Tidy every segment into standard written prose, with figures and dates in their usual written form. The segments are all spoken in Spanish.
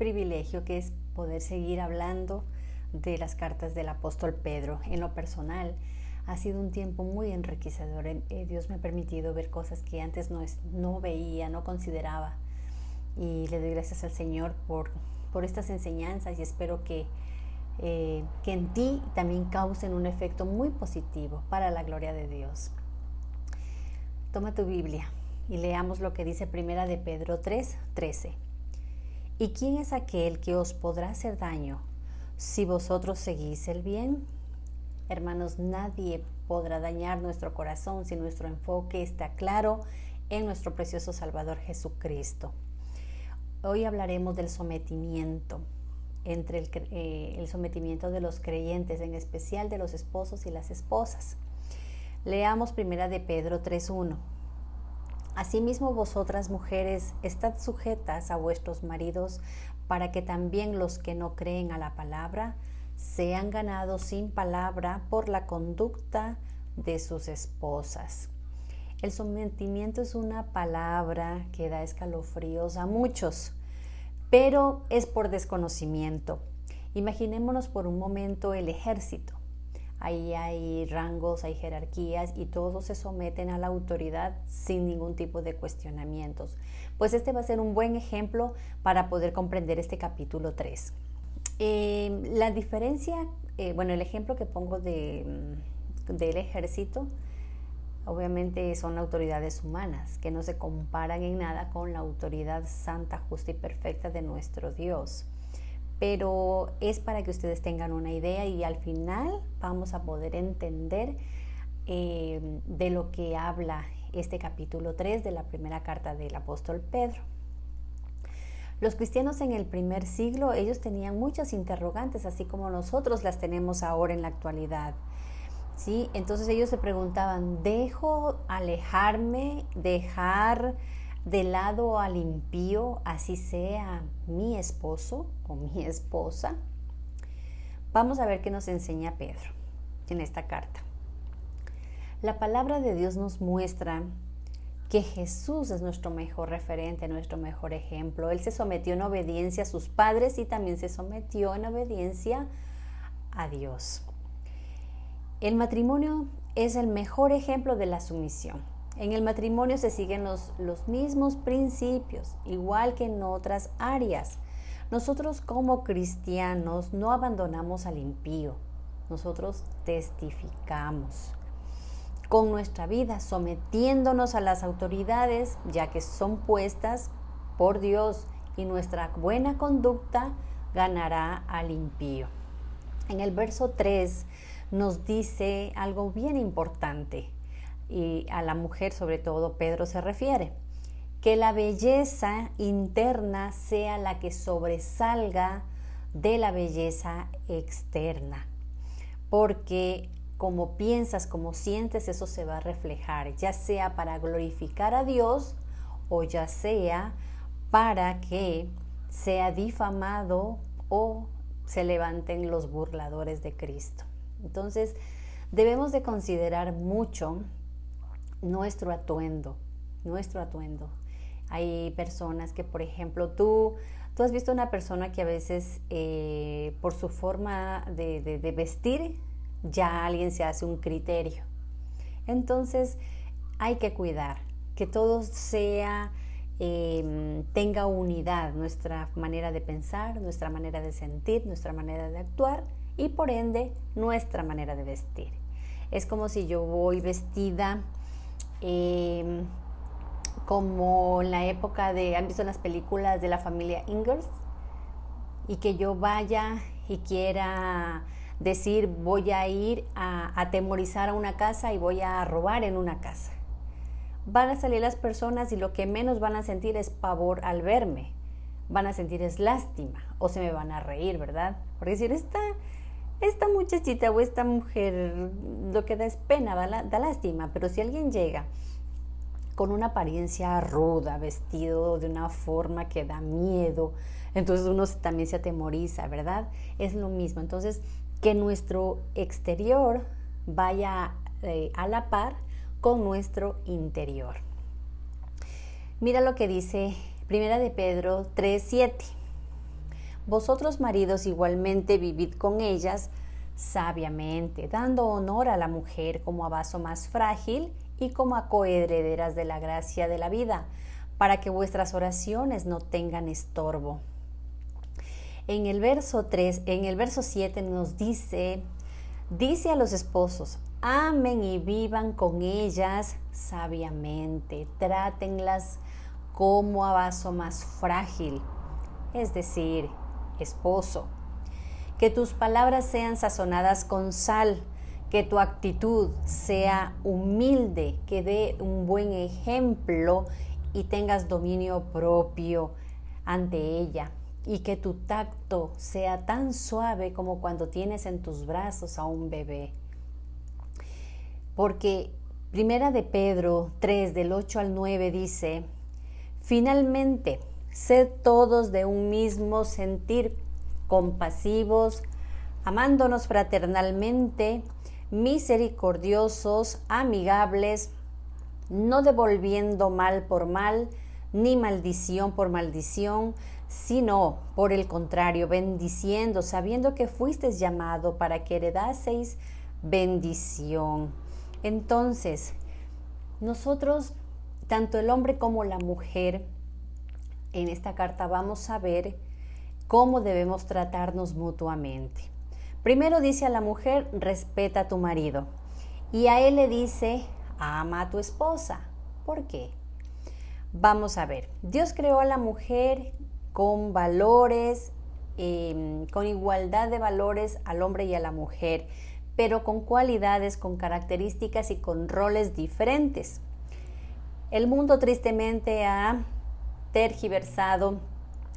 privilegio que es poder seguir hablando de las cartas del apóstol Pedro. En lo personal, ha sido un tiempo muy enriquecedor. Dios me ha permitido ver cosas que antes no veía, no consideraba. Y le doy gracias al Señor por estas enseñanzas, y espero que en ti también causen un efecto muy positivo para la gloria de Dios. Toma tu Biblia y leamos lo que dice Primera de Pedro 3:13. ¿Y quién es aquel que os podrá hacer daño si vosotros seguís el bien? Hermanos, nadie podrá dañar nuestro corazón si nuestro enfoque está claro en nuestro precioso Salvador Jesucristo. Hoy hablaremos del sometimiento, el sometimiento de los creyentes, en especial de los esposos y las esposas. Leamos Primera de Pedro 3:1. Asimismo vosotras, mujeres, estad sujetas a vuestros maridos, para que también los que no creen a la palabra sean ganados sin palabra por la conducta de sus esposas. El sometimiento es una palabra que da escalofríos a muchos, pero es por desconocimiento. Imaginémonos por un momento el ejército. Ahí hay rangos, hay jerarquías, y todos se someten a la autoridad sin ningún tipo de cuestionamientos. Pues este va a ser un buen ejemplo para poder comprender este capítulo 3. La diferencia, el ejemplo que pongo del ejército, obviamente son autoridades humanas que no se comparan en nada con la autoridad santa, justa y perfecta de nuestro Dios. Pero es para que ustedes tengan una idea, y al final vamos a poder entender de lo que habla este capítulo 3 de la primera carta del apóstol Pedro. Los cristianos en el primer siglo, ellos tenían muchas interrogantes, así como nosotros las tenemos ahora en la actualidad. ¿Sí? Entonces ellos se preguntaban, ¿dejo alejarme, dejar de lado al impío, así sea mi esposo o mi esposa? Vamos a ver qué nos enseña Pedro en esta carta. La palabra de Dios nos muestra que Jesús es nuestro mejor referente, nuestro mejor ejemplo. Él se sometió en obediencia a sus padres y también se sometió en obediencia a Dios. El matrimonio es el mejor ejemplo de la sumisión. En el matrimonio se siguen los mismos principios, igual que en otras áreas. Nosotros como cristianos no abandonamos al impío, nosotros testificamos con nuestra vida, sometiéndonos a las autoridades, ya que son puestas por Dios, y nuestra buena conducta ganará al impío. En el verso 3 nos dice algo bien importante, y a la mujer sobre todo Pedro se refiere: que la belleza interna sea la que sobresalga de la belleza externa, porque como piensas, como sientes, eso se va a reflejar, ya sea para glorificar a Dios o ya sea para que sea difamado o se levanten los burladores de Cristo. Entonces debemos de considerar mucho nuestro atuendo. Hay personas que, por ejemplo, tú has visto una persona que a veces por su forma de vestir, ya alguien se hace un criterio. Entonces hay que cuidar que todo tenga unidad, nuestra manera de pensar, nuestra manera de sentir, nuestra manera de actuar, y por ende nuestra manera de vestir. Es como si yo voy vestida como en la época ¿han visto las películas de la familia Ingalls? Y que yo vaya y quiera decir, voy a ir a atemorizar a una casa y voy a robar en una casa. Van a salir las personas y lo que menos van a sentir es pavor al verme. Van a sentir es lástima, o se me van a reír, ¿verdad? Por decir, esta muchachita o esta mujer, lo que da es pena, da lástima. Pero si alguien llega con una apariencia ruda, vestido de una forma que da miedo, entonces uno también se atemoriza, ¿verdad? Es lo mismo. Entonces, que nuestro exterior vaya a la par con nuestro interior. Mira lo que dice Primera de Pedro 3:7. Vosotros maridos igualmente vivid con ellas sabiamente, dando honor a la mujer como a vaso más frágil y como a coherederas de la gracia de la vida, para que vuestras oraciones no tengan estorbo. En el verso 7 nos dice a los esposos: amen y vivan con ellas sabiamente, trátenlas como a vaso más frágil, es decir, esposo. Que tus palabras sean sazonadas con sal, que tu actitud sea humilde, que dé un buen ejemplo y tengas dominio propio ante ella. Y que tu tacto sea tan suave como cuando tienes en tus brazos a un bebé. Porque Primera de Pedro 3, del 8 al 9 dice: finalmente, sed todos de un mismo sentir, compasivos, amándonos fraternalmente, misericordiosos, amigables, no devolviendo mal por mal, ni maldición por maldición, sino, por el contrario, bendiciendo, sabiendo que fuisteis llamado para que heredaseis bendición. Entonces, nosotros, tanto el hombre como la mujer, en esta carta vamos a ver cómo debemos tratarnos mutuamente. Primero dice a la mujer: respeta a tu marido. Y a él le dice: ama a tu esposa. ¿Por qué? Vamos a ver. Dios creó a la mujer con valores, con igualdad de valores al hombre y a la mujer, pero con cualidades, con características y con roles diferentes. El mundo tristemente ha tergiversado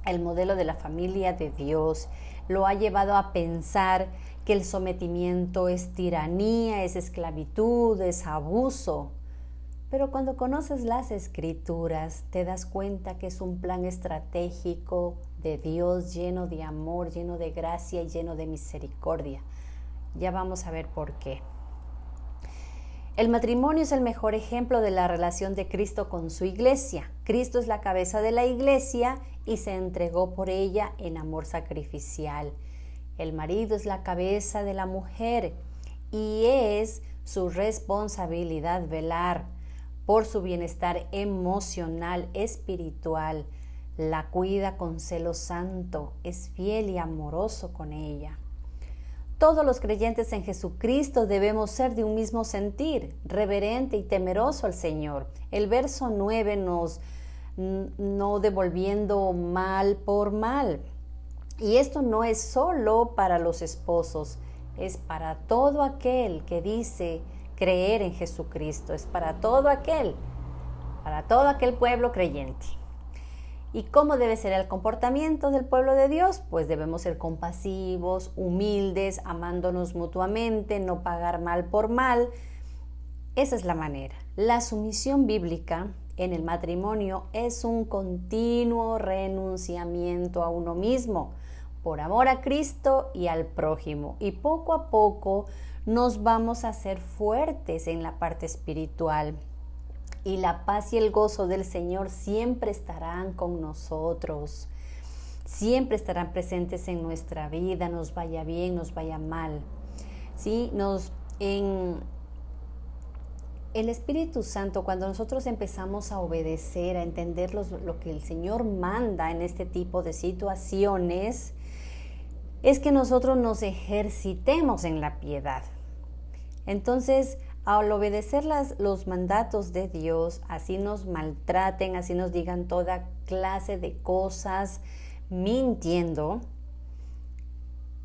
el modelo de la familia de Dios, lo ha llevado a pensar que el sometimiento es tiranía, es esclavitud, es abuso. Pero cuando conoces las Escrituras, te das cuenta que es un plan estratégico de Dios, lleno de amor, lleno de gracia y lleno de misericordia. Ya vamos a ver por qué. El matrimonio es el mejor ejemplo de la relación de Cristo con su iglesia. Cristo es la cabeza de la iglesia y se entregó por ella en amor sacrificial. El marido es la cabeza de la mujer y es su responsabilidad velar por su bienestar emocional, espiritual. La cuida con celo santo, es fiel y amoroso con ella. Todos los creyentes en Jesucristo debemos ser de un mismo sentir, reverente y temeroso al Señor. El verso 9 no devolviendo mal por mal. Y esto no es solo para los esposos, es para todo aquel que dice creer en Jesucristo, es para todo aquel pueblo creyente. ¿Y cómo debe ser el comportamiento del pueblo de Dios? Pues debemos ser compasivos, humildes, amándonos mutuamente, no pagar mal por mal. Esa es la manera. La sumisión bíblica en el matrimonio es un continuo renunciamiento a uno mismo, por amor a Cristo y al prójimo. Y poco a poco nos vamos a hacer fuertes en la parte espiritual. Y la paz y el gozo del Señor siempre estarán con nosotros. Siempre estarán presentes en nuestra vida, nos vaya bien, nos vaya mal. ¿Sí? El Espíritu Santo, cuando nosotros empezamos a obedecer, a entender lo que el Señor manda en este tipo de situaciones, es que nosotros nos ejercitemos en la piedad. Entonces, al obedecer los mandatos de Dios, así nos maltraten, así nos digan toda clase de cosas, mintiendo,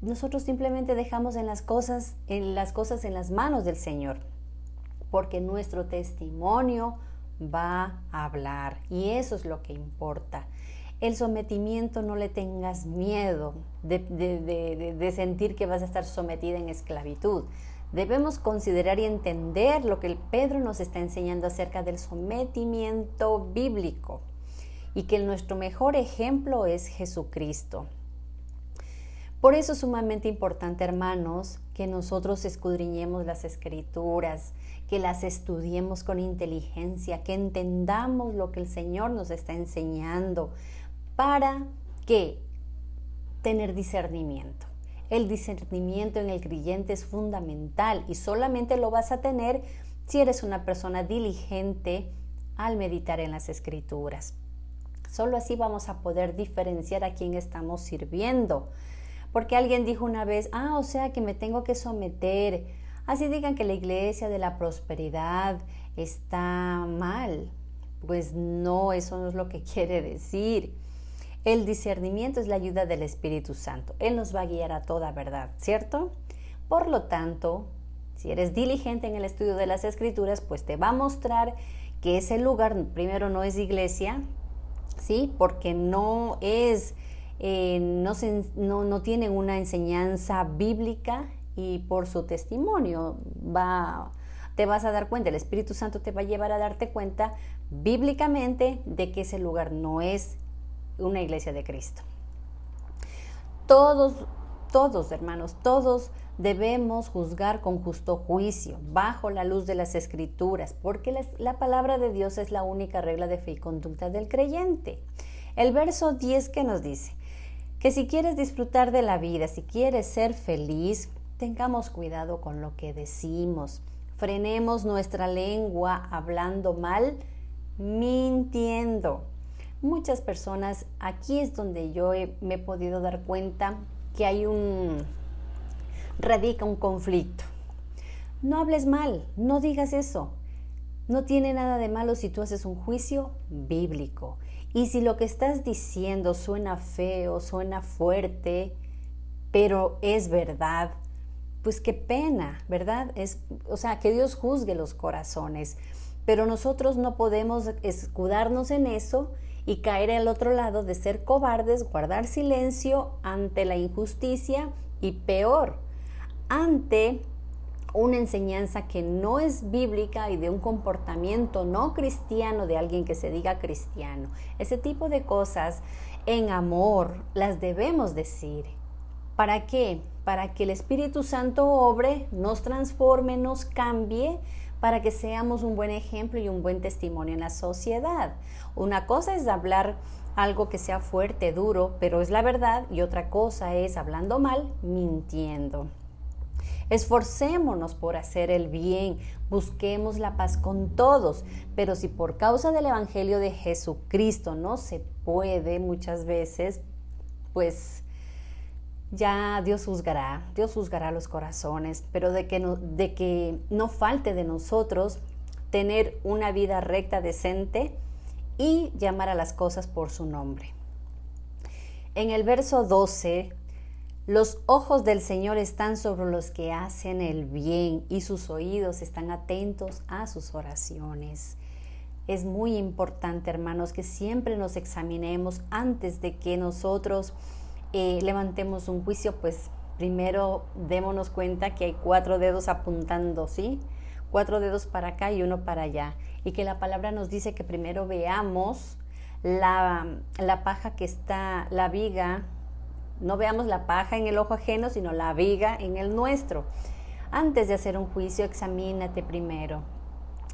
nosotros simplemente dejamos las cosas en las manos del Señor, porque nuestro testimonio va a hablar y eso es lo que importa. El sometimiento, no le tengas miedo de sentir que vas a estar sometida en esclavitud. Debemos considerar y entender lo que el Pedro nos está enseñando acerca del sometimiento bíblico y que nuestro mejor ejemplo es Jesucristo. Por eso es sumamente importante, hermanos, que nosotros escudriñemos las Escrituras, que las estudiemos con inteligencia, que entendamos lo que el Señor nos está enseñando, para que tener discernimiento. El discernimiento en el creyente es fundamental y solamente lo vas a tener si eres una persona diligente al meditar en las Escrituras. Solo así vamos a poder diferenciar a quién estamos sirviendo. Porque alguien dijo una vez, o sea que me tengo que someter. Así digan que la iglesia de la prosperidad está mal. Pues no, eso no es lo que quiere decir. El discernimiento es la ayuda del Espíritu Santo. Él nos va a guiar a toda verdad, ¿cierto? Por lo tanto, si eres diligente en el estudio de las Escrituras, pues te va a mostrar que ese lugar primero no es iglesia, ¿sí? Porque no es, no tienen una enseñanza bíblica y por su testimonio te vas a dar cuenta, el Espíritu Santo te va a llevar a darte cuenta bíblicamente de que ese lugar no es una iglesia de Cristo. Todos hermanos, todos debemos juzgar con justo juicio, bajo la luz de las Escrituras, porque la palabra de Dios es la única regla de fe y conducta del creyente. El verso 10 que nos dice que si quieres disfrutar de la vida, si quieres ser feliz, tengamos cuidado con lo que decimos. Frenemos nuestra lengua hablando mal, mintiendo. Muchas personas, aquí es donde yo me he podido dar cuenta que radica un conflicto. No hables mal, no digas eso. No tiene nada de malo si tú haces un juicio bíblico. Y si lo que estás diciendo suena feo, suena fuerte, pero es verdad, pues qué pena, ¿verdad? Que Dios juzgue los corazones. Pero nosotros no podemos escudarnos en eso y caer al otro lado de ser cobardes, guardar silencio ante la injusticia y peor, ante una enseñanza que no es bíblica y de un comportamiento no cristiano de alguien que se diga cristiano. Ese tipo de cosas en amor las debemos decir. ¿Para qué? Para que el Espíritu Santo obre, nos transforme, nos cambie, para que seamos un buen ejemplo y un buen testimonio en la sociedad. Una cosa es hablar algo que sea fuerte, duro, pero es la verdad, y otra cosa es hablando mal, mintiendo. Esforcémonos por hacer el bien, busquemos la paz con todos, pero si por causa del Evangelio de Jesucristo no se puede muchas veces, pues ya Dios juzgará los corazones, pero de que no falte de nosotros tener una vida recta, decente y llamar a las cosas por su nombre. En el verso 12, los ojos del Señor están sobre los que hacen el bien y sus oídos están atentos a sus oraciones. Es muy importante, hermanos, que siempre nos examinemos antes de que nosotros levantemos un juicio. Pues primero démonos cuenta que hay 4 dedos apuntando, ¿sí? 4 dedos para acá y 1 para allá, y que la palabra nos dice que primero veamos la paja que está, la viga, no veamos la paja en el ojo ajeno, sino la viga en el nuestro. Antes de hacer un juicio, examínate primero,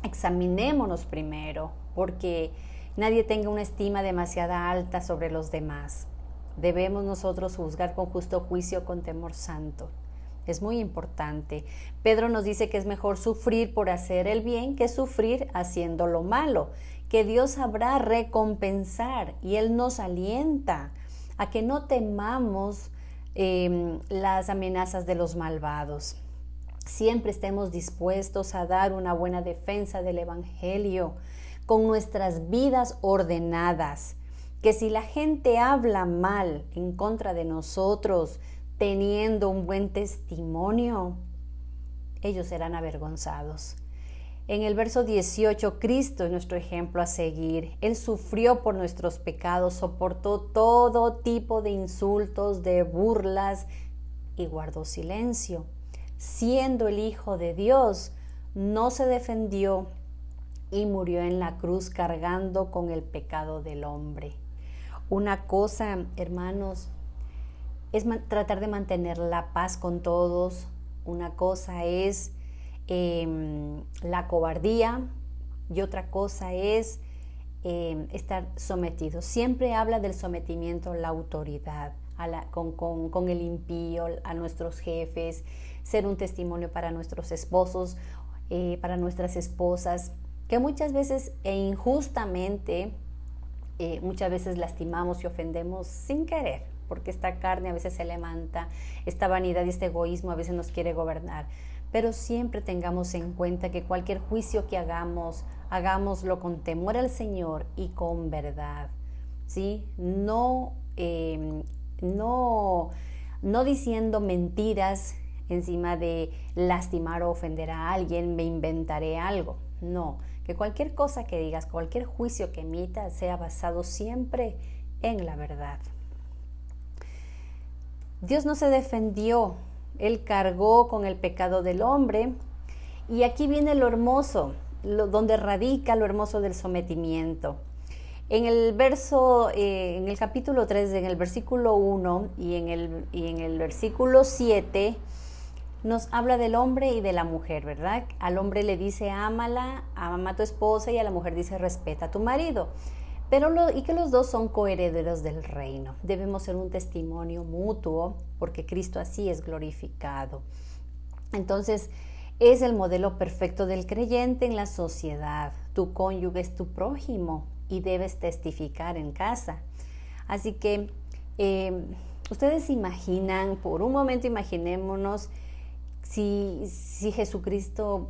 examinémonos primero, porque nadie tenga una estima demasiado alta sobre los demás. Debemos nosotros juzgar con justo juicio, con temor santo. Es muy importante. Pedro nos dice que es mejor sufrir por hacer el bien que sufrir haciendo lo malo, que Dios sabrá recompensar, y Él nos alienta a que no temamos las amenazas de los malvados. Siempre estemos dispuestos a dar una buena defensa del Evangelio, con nuestras vidas ordenadas. Que si la gente habla mal en contra de nosotros, teniendo un buen testimonio, ellos serán avergonzados. En el verso 18, Cristo es nuestro ejemplo a seguir. Él sufrió por nuestros pecados, soportó todo tipo de insultos, de burlas, y guardó silencio. Siendo el Hijo de Dios, no se defendió y murió en la cruz cargando con el pecado del hombre. Una cosa, hermanos, es tratar de mantener la paz con todos. Una cosa es la cobardía, y otra cosa es estar sometido. Siempre habla del sometimiento a la autoridad. con el impío, a nuestros jefes, ser un testimonio para nuestros esposos, para nuestras esposas, que muchas veces e injustamente, muchas veces lastimamos y ofendemos sin querer, porque esta carne a veces se levanta, esta vanidad y este egoísmo a veces nos quiere gobernar. Pero siempre tengamos en cuenta que cualquier juicio que hagamos, hagámoslo con temor al Señor y con verdad, ¿sí? No diciendo mentiras encima de lastimar o ofender a alguien, me inventaré algo. No, que cualquier cosa que digas, cualquier juicio que emitas sea basado siempre en la verdad. Dios no se defendió, Él cargó con el pecado del hombre, y aquí viene lo hermoso, donde radica lo hermoso del sometimiento. En el capítulo 3, en el versículo 1 y en el versículo 7, nos habla del hombre y de la mujer, ¿verdad? Al hombre le dice, ámala, ama a tu esposa, y a la mujer dice, respeta a tu marido. Y que los dos son coherederos del reino. Debemos ser un testimonio mutuo, porque Cristo así es glorificado. Entonces, es el modelo perfecto del creyente en la sociedad. Tu cónyuge es tu prójimo y debes testificar en casa. Así que, ustedes imaginan, por un momento imaginémonos, si Jesucristo,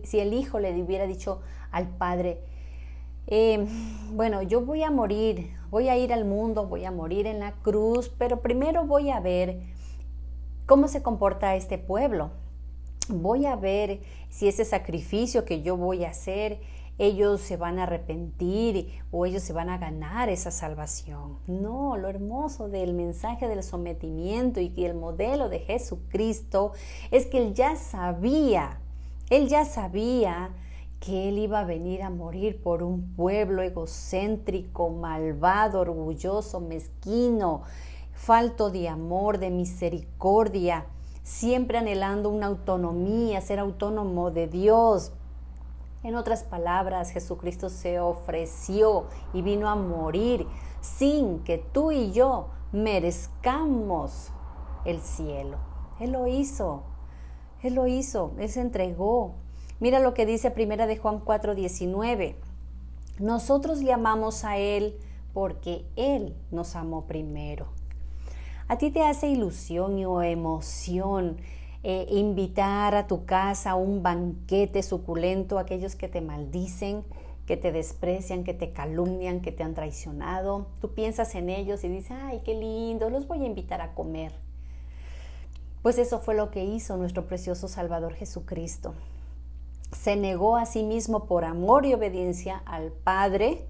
si el Hijo le hubiera dicho al Padre, bueno, yo voy a morir, voy a ir al mundo, voy a morir en la cruz, pero primero voy a ver cómo se comporta este pueblo. Voy a ver si ese sacrificio que yo voy a hacer, ellos se van a arrepentir o ellos se van a ganar esa salvación. No, lo hermoso del mensaje del sometimiento y el modelo de Jesucristo es que Él ya sabía que Él iba a venir a morir por un pueblo egocéntrico, malvado, orgulloso, mezquino, falto de amor, de misericordia, siempre anhelando una autonomía, ser autónomo de Dios. En otras palabras, Jesucristo se ofreció y vino a morir sin que tú y yo merezcamos el cielo. Él lo hizo, Él se entregó. Mira lo que dice 1 de Juan 4:19. Nosotros le amamos a Él porque Él nos amó primero. ¿A ti te hace ilusión o emoción invitar a tu casa a un banquete suculento a aquellos que te maldicen, que te desprecian, que te calumnian, que te han traicionado? Tú piensas en ellos y dices, ay, qué lindo, los voy a invitar a comer. Pues eso fue lo que hizo nuestro precioso Salvador Jesucristo. Se negó a sí mismo por amor y obediencia al Padre.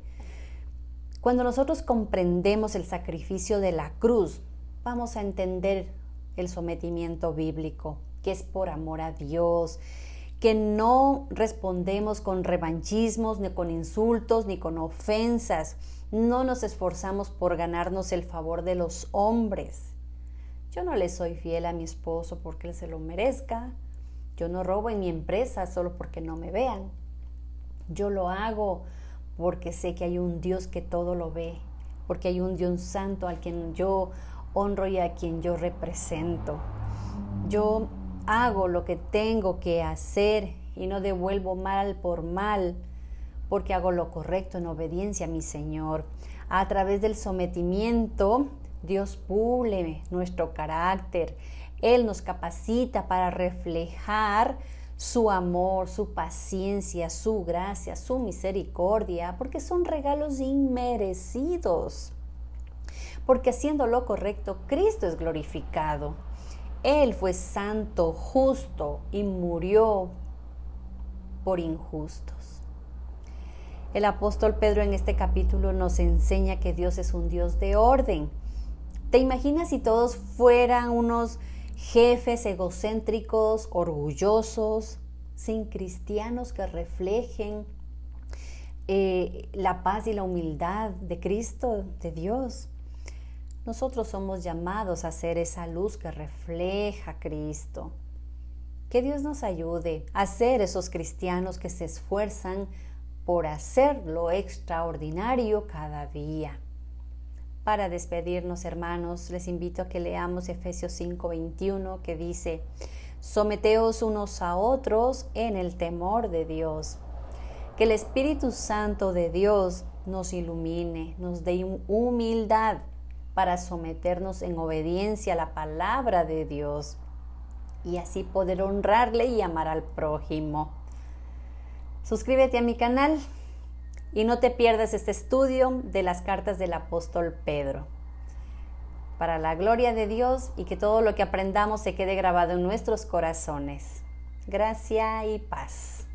Cuando nosotros comprendemos el sacrificio de la cruz, vamos a entender el sometimiento bíblico, que es por amor a Dios, que no respondemos con revanchismos, ni con insultos, ni con ofensas. No nos esforzamos por ganarnos el favor de los hombres. Yo no le soy fiel a mi esposo porque él se lo merezca. Yo no robo en mi empresa solo porque no me vean. Yo lo hago porque sé que hay un Dios que todo lo ve, porque hay un Dios santo al quien yo honro y a quien yo represento. Yo hago lo que tengo que hacer y no devuelvo mal por mal, porque hago lo correcto en obediencia a mi Señor. A través del sometimiento, Dios pule nuestro carácter. Él nos capacita para reflejar su amor, su paciencia, su gracia, su misericordia, porque son regalos inmerecidos. Porque haciendo lo correcto, Cristo es glorificado. Él fue santo, justo y murió por injustos. El apóstol Pedro en este capítulo nos enseña que Dios es un Dios de orden. ¿Te imaginas si todos fueran unos jefes egocéntricos, orgullosos, sin cristianos que reflejen la paz y la humildad de Cristo, de Dios? Nosotros somos llamados a ser esa luz que refleja a Cristo. Que Dios nos ayude a ser esos cristianos que se esfuerzan por hacer lo extraordinario cada día. Para despedirnos, hermanos, les invito a que leamos Efesios 5:21, que dice: someteos unos a otros en el temor de Dios. Que el Espíritu Santo de Dios nos ilumine, nos dé humildad para someternos en obediencia a la palabra de Dios y así poder honrarle y amar al prójimo. Suscríbete a mi canal y no te pierdas este estudio de las cartas del apóstol Pedro. Para la gloria de Dios y que todo lo que aprendamos se quede grabado en nuestros corazones. Gracia y paz.